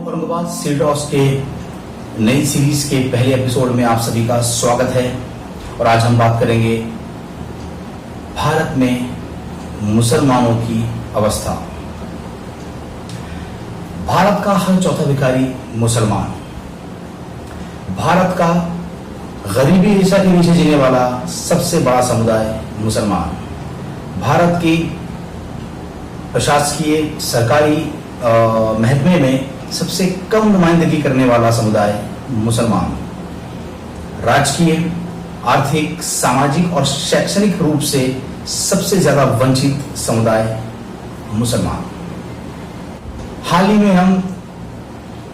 औरंगाबाद सीडॉस के नई सीरीज के पहले एपिसोड में आप सभी का स्वागत है। और आज हम बात करेंगे भारत में मुसलमानों की अवस्था। भारत का हर चौथा भिखारी मुसलमान, भारत का गरीबी रेखा के नीचे जीने वाला सबसे बड़ा समुदाय मुसलमान, भारत की प्रशासकीय सरकारी महकमे में सबसे कम नुमाइंदगी करने वाला समुदाय मुसलमान, राजकीय, आर्थिक, सामाजिक और शैक्षणिक रूप से सबसे ज्यादा वंचित समुदाय मुसलमान। हाल ही में हम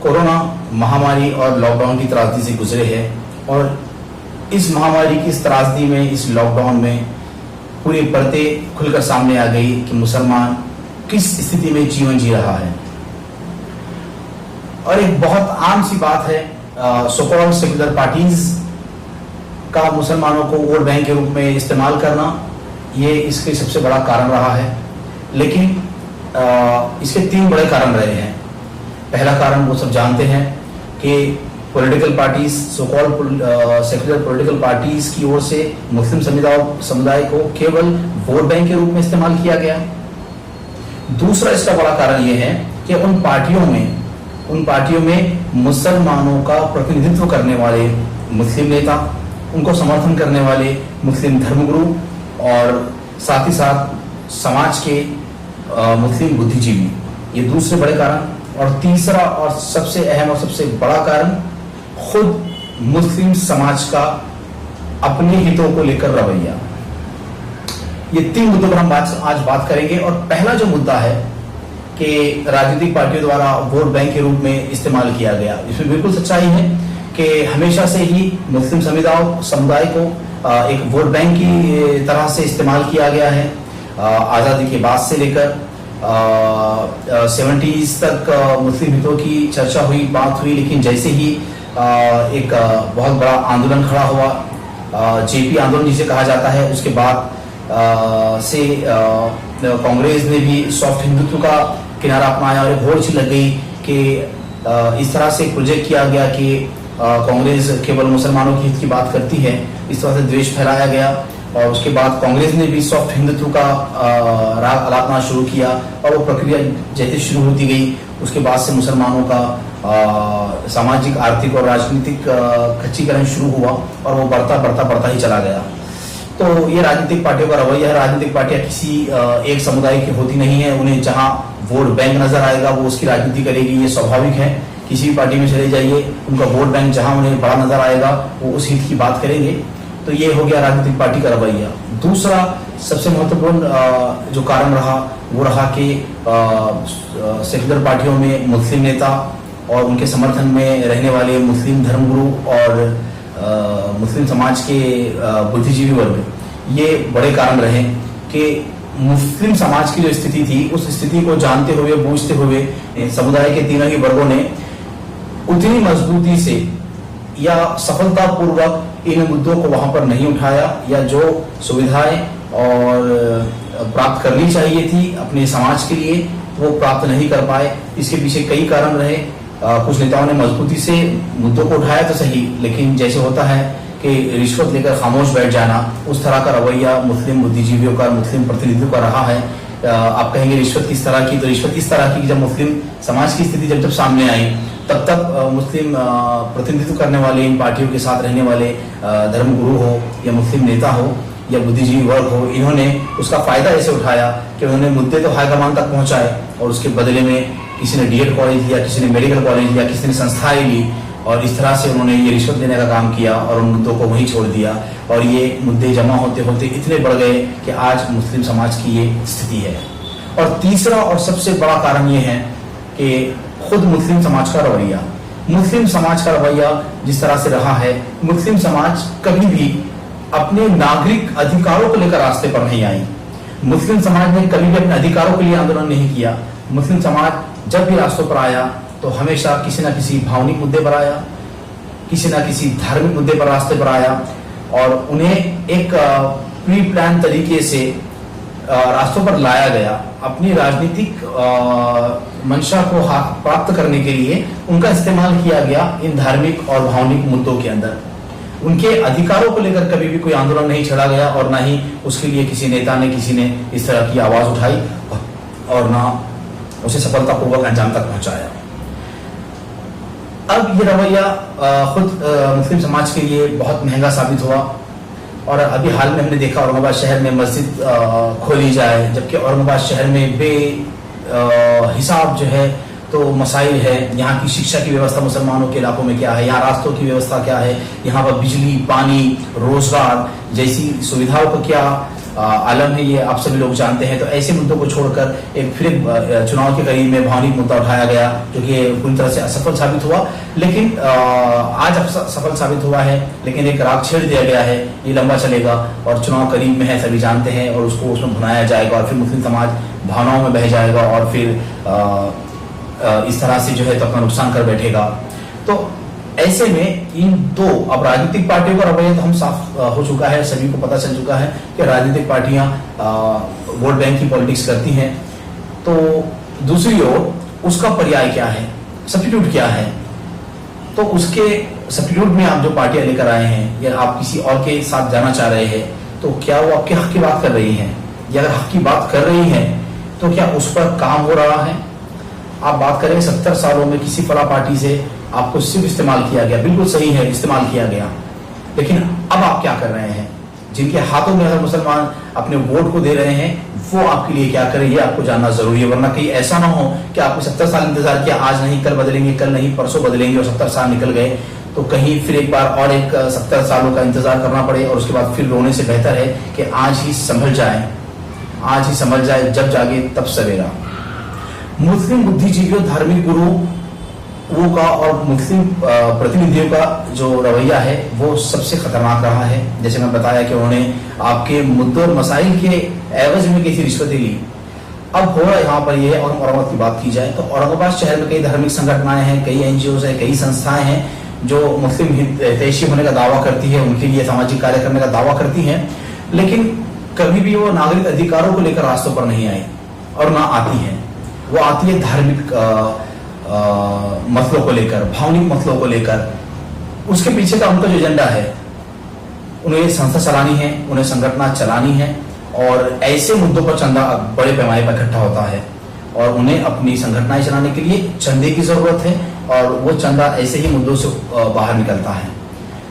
कोरोना महामारी और लॉकडाउन की त्रासदी से गुजरे हैं और इस महामारी की इस त्रासदी में, इस लॉकडाउन में पूरी परतें खुलकर सामने आ गई कि मुसलमान किस स्थिति में जीवन जी रहा है। और एक बहुत आम सी बात है, सो कॉल्ड सेक्युलर पार्टीज का मुसलमानों को वोट बैंक के रूप में इस्तेमाल करना, ये इसके सबसे बड़ा कारण रहा है। लेकिन इसके तीन बड़े कारण रहे हैं। पहला कारण वो सब जानते हैं कि political parties, so called secular political parties की ओर से मुस्लिम समुदाय को केवल वोट बैंक के रूप में इस्तेमाल किया गया। दूसरा इसका बड़ा कारण यह है कि उन पार्टियों में मुसलमानों का प्रतिनिधित्व करने वाले मुस्लिम नेता, उनको समर्थन करने वाले मुस्लिम धर्मगुरु और साथ ही साथ समाज के मुस्लिम बुद्धिजीवी, ये दूसरे बड़े कारण। और तीसरा और सबसे अहम और सबसे बड़ा कारण खुद मुस्लिम समाज का अपने हितों को लेकर रवैया। ये तीन मुद्दों पर हम आज बात करेंगे। और पहला जो मुद्दा है कि राजनीतिक पार्टियों द्वारा वोट बैंक के रूप में इस्तेमाल किया गया, इसमें बिल्कुल सच्चाई है कि हमेशा से ही मुस्लिम समुदाय को एक वोट बैंक की तरह से इस्तेमाल किया गया है। आज़ादी के बाद से लेकर 70s तक मुस्लिम हितों की चर्चा हुई, बात हुई। लेकिन जैसे ही एक बहुत बड़ा आंदोलन खड़ा हुआ, जेपी आंदोलन जिसे कहा जाता है, उसके बाद से कांग्रेस ने भी सॉफ्ट हिंदुत्व का किनारा अपनाया और होड़ सी लग गई कि इस तरह से प्रोजेक्ट किया गया कि कांग्रेस केवल मुसलमानों की हित की बात करती है। इस तरह से द्वेष फैलाया गया और उसके बाद कांग्रेस ने भी सॉफ्ट हिंदुत्व का राग अलापना शुरू किया और वो प्रक्रिया जैसे शुरू होती गई, उसके बाद से मुसलमानों का सामाजिक, आर्थिक और राजनीतिक खच्चीकरण शुरू हुआ और वो बढ़ता ही चला गया। तो ये राजनीतिक पार्टियों का रवैया है। राजनीतिक पार्टियां किसी एक समुदाय की होती नहीं है। उन्हें जहां वोट बैंक नजर आएगा वो उसकी राजनीति करेगी, ये स्वाभाविक है। किसी भी पार्टी में चले जाइए, उनका वोट बैंक जहां उन्हें बड़ा नजर आएगा वो उस हित की बात करेंगे। तो ये हो गया राजनीतिक पार्टी का रवैया। दूसरा सबसे महत्वपूर्ण जो कारण रहा वो रहा कि सेक्युलर पार्टियों में मुस्लिम नेता और उनके समर्थन में रहने वाले मुस्लिम धर्मगुरु और मुस्लिम समाज के बुद्धिजीवी वर्ग, ये बड़े कारण रहे कि मुस्लिम समाज की जो स्थिति थी, उस स्थिति को जानते हुए, बूझते हुए समुदाय के तीनों ही वर्गों ने उतनी मजबूती से या सफलतापूर्वक इन मुद्दों को वहां पर नहीं उठाया, या जो सुविधाएं और प्राप्त करनी चाहिए थी अपने समाज के लिए वो प्राप्त नहीं कर पाए। इसके पीछे कई कारण रहे। कुछ नेताओं ने मजबूती से मुद्दों को उठाया तो सही, लेकिन जैसे होता है कि रिश्वत लेकर खामोश बैठ जाना, उस तरह का रवैया मुस्लिम बुद्धिजीवियों का, मुस्लिम प्रतिनिधियों का रहा है। आप कहेंगे रिश्वत किस तरह की, तो रिश्वत इस तरह की जब मुस्लिम समाज की स्थिति जब सामने आई तब मुस्लिम प्रतिनिधित्व करने वाले, इन पार्टियों के साथ रहने वाले धर्मगुरु हो या मुस्लिम नेता हो या बुद्धिजीवी वर्ग हो, इन्होंने उसका फायदा ऐसे उठाया कि उन्होंने मुद्दे तो हाईकमान तक पहुंचाए और उसके बदले में किसी ने डीएड कॉलेज लिया, किसी ने मेडिकल कॉलेज लिया, किसी ने संस्थाएं ली और इस तरह से उन्होंने ये रिश्वत लेने का काम किया और उन मुद्दों को वहीं छोड़ दिया। और ये मुद्दे जमा होते होते इतने बढ़ गए कि आज मुस्लिम समाज की ये स्थिति है। और तीसरा और सबसे बड़ा कारण ये है कि खुद मुस्लिम समाज का रवैया। मुस्लिम समाज का रवैया जिस तरह से रहा है, मुस्लिम समाज कभी भी अपने नागरिक अधिकारों को लेकर रास्ते पर नहीं आई। मुस्लिम समाज ने कभी भी अपने अधिकारों के लिए आंदोलन नहीं किया। मुस्लिम समाज जब भी रास्तों पर आया तो हमेशा किसी न किसी भावनिक मुद्दे पर आया, किसी न किसी धार्मिक मुद्दे पर रास्ते पर आया और उन्हें एक प्री प्लान तरीके से रास्तों पर लाया गया अपनी राजनीतिक मंशा को प्राप्त करने के लिए उनका इस्तेमाल किया गया इन धार्मिक और भावनिक मुद्दों के अंदर। उनके अधिकारों को लेकर कभी भी कोई आंदोलन नहीं छेड़ा गया और ना ही उसके लिए किसी नेता ने किसी ने इस तरह की आवाज उठाई और ना उसे सफलतापूर्वक अंजाम तक पहुंचाया। अब ये रवैया खुद मुस्लिम समाज के लिए बहुत महंगा साबित हुआ और अभी हाल में हमने देखा औरंगाबाद शहर में मस्जिद खोली जाए, जबकि औरंगाबाद शहर में हिसाब जो है तो मसाइल है। यहाँ की शिक्षा की व्यवस्था मुसलमानों के इलाकों में क्या है, यहाँ रास्तों की व्यवस्था क्या है, यहाँ पर बिजली, पानी, रोजगार जैसी सुविधाओं का क्या आलम है, ये आप सभी लोग जानते हैं। तो ऐसे मुद्दों को छोड़कर फिर चुनाव के करीब में भावनिक मुद्दा उठाया गया जो कि पूरी तरह से असफल साबित हुआ। लेकिन आज अब सफल साबित हुआ है, लेकिन एक राग छेड़ दिया गया है, ये लंबा चलेगा और चुनाव करीब में है, सभी जानते हैं, और उसको उसमें भुनाया जाएगा और फिर मुस्लिम समाज भावनाओं में बह जाएगा और फिर इस तरह से जो है तो अपना नुकसान कर बैठेगा। तो ऐसे में इन दो अब राजनीतिक पार्टियों का रवैया तो हम साफ हो चुका है, सभी को पता चल चुका है कि राजनीतिक पार्टियां वोट बैंक की पॉलिटिक्स करती हैं। तो दूसरी ओर उसका पर्याय क्या है, सब्स्टिट्यूट क्या है, तो उसके सब्स्टिट्यूट में आप जो पार्टियां लेकर आए हैं या आप किसी और के साथ जाना चाह रहे हैं, तो क्या वो आपके हक की बात कर रही है, या अगर हक की बात कर रही है तो क्या उस पर काम हो रहा है। आप बात करें 70 सालों में किसी फला पार्टी से आपको सिर्फ इस्तेमाल किया गया, बिल्कुल सही है, इस्तेमाल किया गया, लेकिन अब आप क्या कर रहे हैं, जिनके हाथों में अगर मुसलमान अपने वोट को दे रहे हैं वो आपके लिए क्या करें, ये आपको जानना जरूरी है। वरना कहीं ऐसा ना हो कि आपने 70 साल इंतजार किया, आज नहीं कल बदलेंगे, कल नहीं परसों बदलेंगे और 70 साल निकल गए, तो कहीं फिर एक बार और एक 70 सालों का इंतजार करना पड़े और उसके बाद फिर रोने से बेहतर है कि आज ही संभल जाए, आज ही संभल जाए, जब जागे तब सवेरा। मुस्लिम बुद्धिजीवियों, धार्मिक गुरुओं का और मुस्लिम प्रतिनिधियों का जो रवैया है वो सबसे खतरनाक रहा है। जैसे मैं बताया कि उन्होंने आपके मुद्दों और मसाइल के एवज में कैसी रिश्वतें ली। अब हो रहा है यहाँ पर ये, और औरंगाबाद की बात की जाए तो औरंगाबाद शहर में कई धार्मिक संगठनाएं हैं, कई एनजीओ है, कई संस्थाएं हैं जो मुस्लिम हितैषी होने का दावा करती है, उनके लिए सामाजिक कार्य करने का दावा करती है, लेकिन कभी भी वो नागरिक अधिकारों को लेकर रास्तों पर नहीं आई और ना आती है। वो आती है धार्मिक मसलों को लेकर, भावनिक मसलों को लेकर। उसके पीछे का उनका जो एजेंडा है, उन्हें संस्था चलानी है, उन्हें संगठन चलानी है और ऐसे मुद्दों पर चंदा बड़े पैमाने पर इकट्ठा होता है और उन्हें अपनी संगठनाएं चलाने के लिए चंदे की जरूरत है और वो चंदा ऐसे ही मुद्दों से बाहर निकलता है।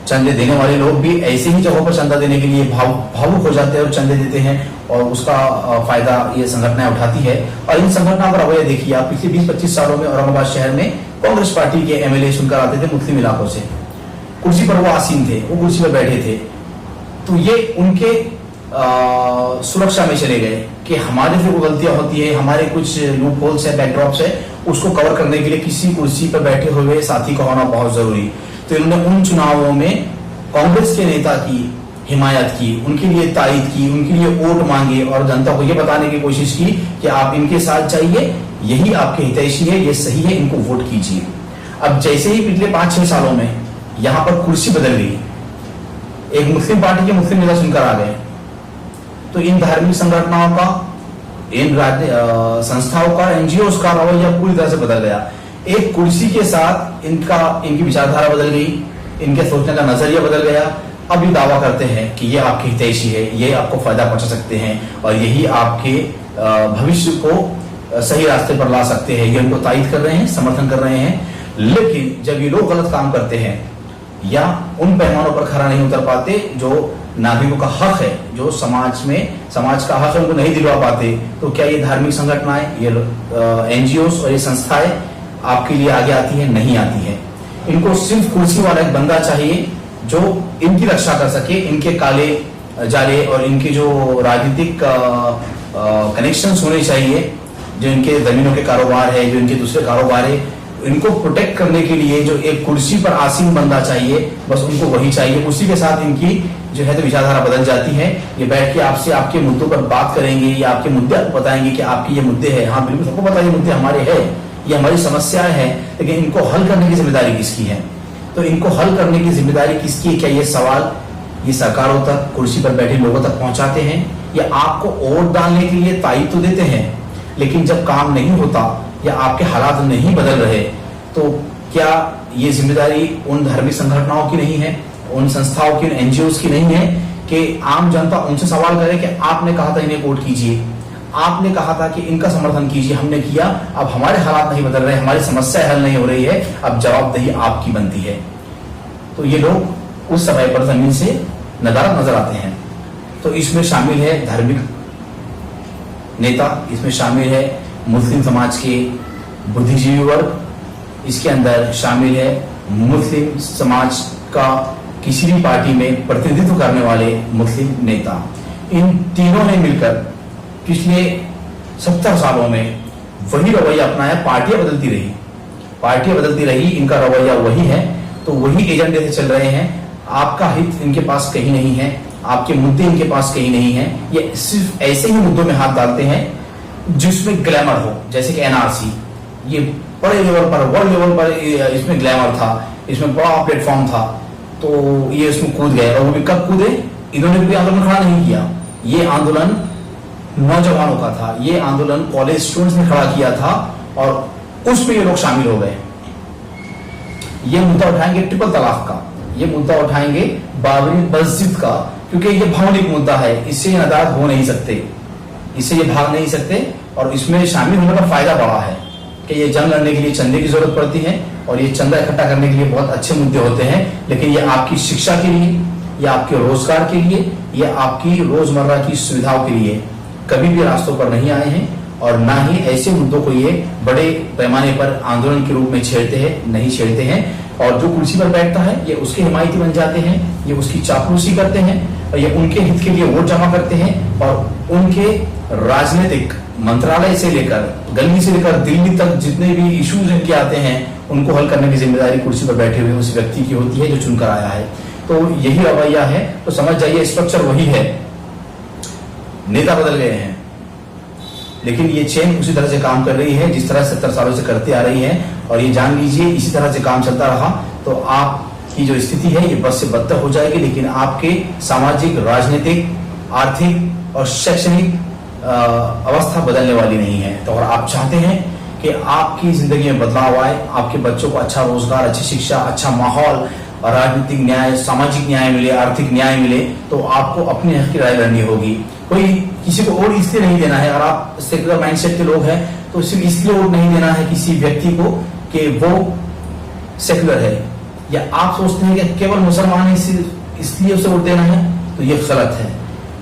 चंदे देने वाले लोग भी ऐसे ही जगहों पर चंदा देने के लिए भावुक हो जाते हैं और चंदे देते हैं और उसका फायदा ये संगठनाएं उठाती है। और इन संगठनों का रवैया देखिए आप, पिछले 20-25 सालों में औरंगाबाद शहर में कांग्रेस पार्टी के एमएलए सुनकर आते थे मुस्लिम इलाकों से, कुर्सी पर वो आसीन थे, वो कुर्सी पर बैठे थे, तो ये उनके सुरक्षा में चले गए कि हमारे जो गलतियां होती है, हमारे कुछ लूप होल्स है, बैकड्रॉप्स है, उसको कवर करने के लिए किसी कुर्सी पर बैठे हुए साथी का होना बहुत जरूरी। तो इन्होंने उन चुनावों में कांग्रेस के नेता की हिमायत की, उनके लिए तारीफ की, उनके लिए वोट मांगे और जनता को यह बताने की कोशिश की कि आप इनके साथ जाइए, यही आपके हितैषी है, ये सही है, इनको वोट कीजिए। अब जैसे ही पिछले 5-6 सालों में यहां पर कुर्सी बदल गई, एक मुस्लिम पार्टी के मुस्लिम नेता सुनकर आ गए, तो इन धार्मिक संगठनों का, इन संस्थाओं का, एनजीओ का रवैया पूरी तरह से बदल गया। एक कुर्सी के साथ इनकी विचारधारा बदल गई, इनके सोचने का नजरिया बदल गया। अब ये दावा करते हैं कि ये आपके हितैषी है, ये आपको फायदा पहुंचा सकते हैं और यही आपके भविष्य को सही रास्ते पर ला सकते हैं, ये उनको तायद कर रहे हैं, समर्थन कर रहे हैं। लेकिन जब ये लोग गलत काम करते हैं या उन पैमानों पर खरा नहीं उतर पाते जो नागरिकों का हक है, जो समाज का हक है, उनको नहीं दिलवा पाते, तो क्या ये धार्मिक संगठनाएं, ये एनजीओ और ये संस्थाएं आपके लिए आगे आती है? नहीं आती है। इनको सिर्फ कुर्सी वाला एक बंदा चाहिए जो इनकी रक्षा कर सके, इनके काले जाले और इनके जो राजनीतिक कनेक्शंस होने चाहिए, जो इनके जमीनों के कारोबार है, जो इनके दूसरे कारोबार है, इनको प्रोटेक्ट करने के लिए जो एक कुर्सी पर आसीन बंदा चाहिए, बस उनको वही चाहिए। उसी के साथ इनकी जो है तो विचारधारा बदल जाती है। ये बैठ के आपसे आपके मुद्दों पर बात करेंगे या आपके मुद्दे आपको बताएंगे कि आपके ये मुद्दे हैं। हाँ बिल्कुल, सबको पता है ये मुद्दे हमारे हैं, ये हमारी समस्याएं हैं, लेकिन इनको हल करने की जिम्मेदारी किसकी है? तो इनको हल करने की जिम्मेदारी किसकी है? क्या ये सवाल ये सरकारों तक, कुर्सी पर बैठे लोगों तक पहुंचाते हैं ये आपको वोट डालने के लिए तायद तो देते हैं, लेकिन जब काम नहीं होता या आपके हालात नहीं बदल रहे तो क्या ये जिम्मेदारी उन धार्मिक संगठनों की नहीं है, उन संस्थाओं की, एनजीओ की नहीं है कि आम जनता उनसे सवाल करे कि आपने कहा था इन्हें वोट कीजिए, आपने कहा था कि इनका समर्थन कीजिए, हमने किया, अब हमारे हालात नहीं बदल रहे, हमारी समस्या हल नहीं हो रही है, अब जवाबदेही आपकी बनती है। तो ये लोग उस समय पर जमीन से नदारद नजर आते हैं। तो इसमें शामिल है धार्मिक नेता, इसमें शामिल है मुस्लिम समाज के बुद्धिजीवी वर्ग, इसके अंदर शामिल है मुस्लिम समाज का किसी भी पार्टी में प्रतिनिधित्व करने वाले मुस्लिम नेता। इन तीनों ने मिलकर पिछले 70 सालों में वही रवैया अपनाया। पार्टियां बदलती रही, इनका रवैया वही है, तो वही एजेंडे से चल रहे हैं। आपका हित इनके पास कहीं नहीं है, आपके मुद्दे इनके पास कहीं नहीं है। ये सिर्फ ऐसे ही मुद्दों में हाथ डालते हैं जिसमें ग्लैमर हो, जैसे कि एनआरसी, ये बड़े लेवल पर, वर्ल्ड लेवल पर इसमें ग्लैमर था, इसमें बड़ा प्लेटफॉर्म था, तो ये इसमें कूद गए। और वो भी कब कूदे? इन्होंने कोई आंदोलन खड़ा नहीं किया, ये आंदोलन नौजवानों का था, ये आंदोलन कॉलेज स्टूडेंट्स ने खड़ा किया था और उसमें ये लोग शामिल हो गए। ये मुद्दा उठाएंगे ट्रिपल तलाक का, ये मुद्दा उठाएंगे बाबरी मस्जिद का, क्योंकि ये भावनिक मुद्दा है, इससे नदारद हो नहीं सकते, इससे ये भाग नहीं सकते। और इसमें शामिल होने का फायदा बड़ा है कि ये जंग लड़ने के लिए चंदे की जरूरत पड़ती है और ये चंदा इकट्ठा करने के लिए बहुत अच्छे मुद्दे होते हैं, लेकिन ये आपकी शिक्षा के लिए, या आपके रोजगार के लिए, या आपकी रोजमर्रा की सुविधाओं के लिए कभी भी रास्तों पर नहीं आए हैं, और ना ही ऐसे मुद्दों को ये बड़े पैमाने पर आंदोलन के रूप में नहीं छेड़ते हैं। और जो कुर्सी पर बैठता है ये उसके हिमायती बन जाते हैं, ये उसकी चापलूसी करते हैं, और ये उनके हित के लिए वोट जमा करते हैं, और उनके राजनीतिक मंत्रालय से लेकर, गली से लेकर दिल्ली तक जितने भी इश्यूज इनके आते हैं उनको हल करने की जिम्मेदारी कुर्सी पर बैठे हुए उस व्यक्ति की होती है जो चुनकर आया है। तो यही रवैया है, तो समझ जाइए स्ट्रक्चर वही है, नेता बदल गए हैं लेकिन ये चेन उसी तरह से काम कर रही है जिस तरह 70 सालों से करती आ रही है। और ये जान लीजिए इसी तरह से काम चलता रहा तो आपकी जो स्थिति है ये बद से बदतर हो जाएगी, लेकिन आपके सामाजिक, राजनीतिक, आर्थिक और शैक्षणिक अवस्था बदलने वाली नहीं है। तो अगर आप चाहते हैं कि आपकी जिंदगी में बदलाव आए, आपके बच्चों को अच्छा रोजगार, अच्छी शिक्षा, अच्छा माहौल और राजनीतिक न्याय, सामाजिक न्याय मिले, आर्थिक न्याय मिले, तो आपको अपने हक की लड़ाई लड़नी होगी। कोई किसी को वोट इसलिए नहीं देना है, अगर आप सेक्युलर माइंडसेट के लोग हैं तो सिर्फ इसलिए वोट नहीं देना है किसी व्यक्ति को कि वो सेक्युलर है, या आप सोचते हैं कि केवल मुसलमान है इसलिए उसे वोट देना है, तो ये गलत है।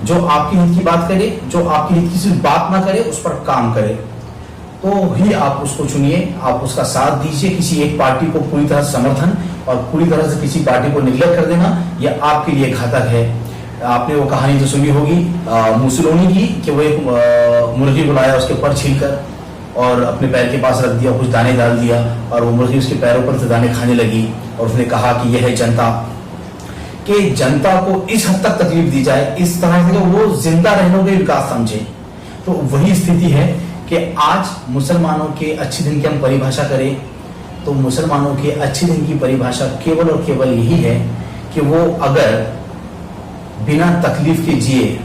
जो आपकी हित की बात करे, जो आपकी हित की सिर्फ बात ना करे, उस पर काम करे, तो ही आप उसको चुनिए, आप उसका साथ दीजिए। किसी एक पार्टी को पूरी तरह से समर्थन और पूरी तरह से किसी पार्टी को निग्लेक्ट कर देना यह आपके लिए घातक है। आपने वो कहानी तो सुनी होगी मुसोलिनी की, कि वो एक मुर्गी को लाया, उसके पर छीलकर और अपने पैर के पास रख दिया, कुछ दाने डाल दिया और वो मुर्गी उसके पैरों पर से दाने खाने लगी, और उसने कहा कि यह है जनता, कि जनता को इस हद तक तकलीफ दी जाए, इस तरह से वो जिंदा रहने के विकास समझे। तो वही स्थिति है कि आज मुसलमानों के अच्छे दिन की हम परिभाषा करें तो मुसलमानों के अच्छे दिन की परिभाषा केवल और केवल यही है कि वो अगर बिना तकलीफ के जिए,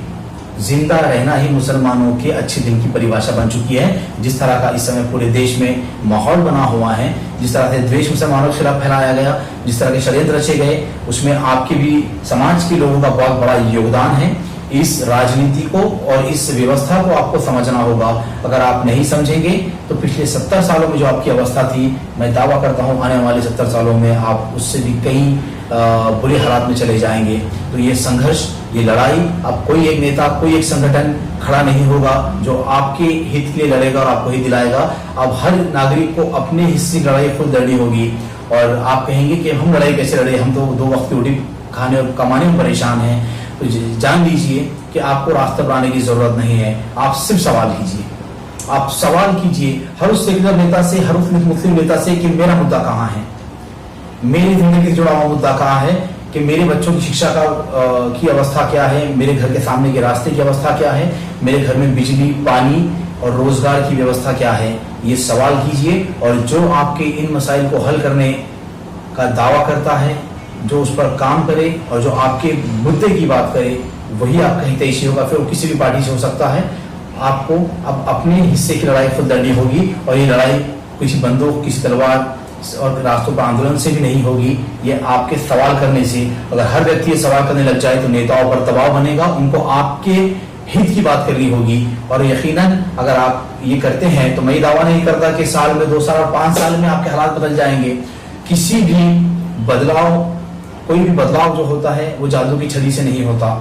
जिंदा रहना ही मुसलमानों के अच्छे दिन की परिभाषा बन चुकी है। जिस तरह का इस समय पूरे देश में माहौल बना हुआ है, जिस तरह से द्वेष मुसलमानों के खिलाफ फैलाया गया, जिस तरह के षड्यंत्र रचे गए, उसमें आपके भी समाज के लोगों का बहुत बड़ा योगदान है। इस राजनीति को और इस व्यवस्था को आपको समझना होगा। अगर आप नहीं समझेंगे तो पिछले 70 सालों में जो आपकी अवस्था थी, मैं दावा करता हूं आने वाले 70 सालों में आप उससे भी कई बुरे हालात में चले जाएंगे। तो ये संघर्ष, ये लड़ाई, अब कोई एक नेता, कोई एक संगठन खड़ा नहीं होगा जो आपके हित के लिए लड़ेगा और आपको हित दिलाएगा। अब हर नागरिक को अपने हिस्से की लड़ाई खुद लड़नी होगी। और आप कहेंगे कि हम लड़ाई कैसे लड़े, हम तो 2 वक्त की रोटी खाने और कमाने में परेशान हैं। तो जान लीजिए कि आपको रास्ता बनाने की जरूरत नहीं है, आप सिर्फ सवाल कीजिए। आप सवाल कीजिए हर उस सेक्युलर नेता से, हर उस मुस्लिम नेता से कि मेरा मुद्दा कहाँ है, मेरी जिंदगी से जुड़ा हुआ मुद्दा कहाँ है, कि मेरे बच्चों की शिक्षा की अवस्था क्या है, मेरे घर के सामने के रास्ते की अवस्था क्या है, मेरे घर में बिजली, पानी और रोजगार की व्यवस्था क्या है। ये सवाल कीजिए और जो आपके इन मसाइल को हल करने का दावा करता है, जो उस पर काम करे और जो आपके मुद्दे की बात करे, वही आपका हितैषी होगा, फिर वो किसी भी पार्टी से हो सकता है। आपको अब अपने हिस्से की लड़ाई खुद लड़नी होगी, और ये लड़ाई किसी बंदूक, किसी तलवार और रास्तों पर आंदोलन से भी नहीं होगी, ये आपके सवाल करने से। अगर हर व्यक्ति ये सवाल करने लग जाए तो नेताओं पर दबाव बनेगा, उनको आपके हित की बात करनी होगी। और यकीनन अगर आप ये करते हैं तो मैं दावा नहीं करता कि साल में, 2 साल और 5 साल में आपके हालात बदल जाएंगे। किसी भी बदलाव, कोई भी बदलाव जो होता है वो जादू की छड़ी से नहीं होता।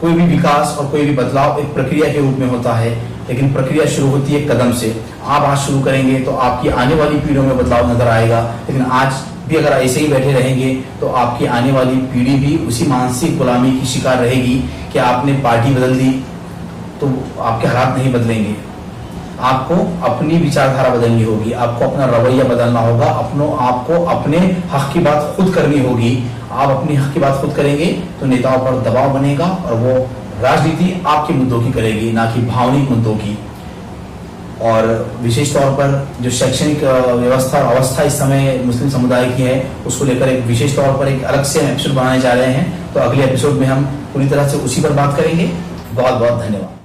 कोई भी विकास और कोई भी बदलाव एक प्रक्रिया के रूप में होता है, लेकिन प्रक्रिया शुरू होती है कदम से। आप आज शुरू करेंगे तो आपकी आने वाली पीढ़ियों में बदलाव नजर आएगा, लेकिन आज भी अगर ऐसे ही बैठे रहेंगे तो आपकी आने वाली पीढ़ी भी उसी मानसिक गुलामी की शिकार रहेगी कि आपने पार्टी बदल दी तो आपके हालात नहीं बदलेंगे। आपको अपनी विचारधारा बदलनी होगी, आपको अपना रवैया बदलना होगा, आपको अपने हक की बात खुद करनी होगी। आप अपनी हक की बात खुद करेंगे तो नेताओं पर दबाव बनेगा, और वो राजनीति आपके मुद्दों की करेगी, ना कि भावनिक मुद्दों की। और विशेष तौर पर जो शैक्षणिक व्यवस्था और अवस्था इस समय मुस्लिम समुदाय की है, उसको लेकर एक विशेष तौर पर एक अलग से एपिसोड बनाने जा रहे हैं। तो अगले एपिसोड में हम पूरी तरह से उसी पर बात करेंगे। बहुत बहुत धन्यवाद।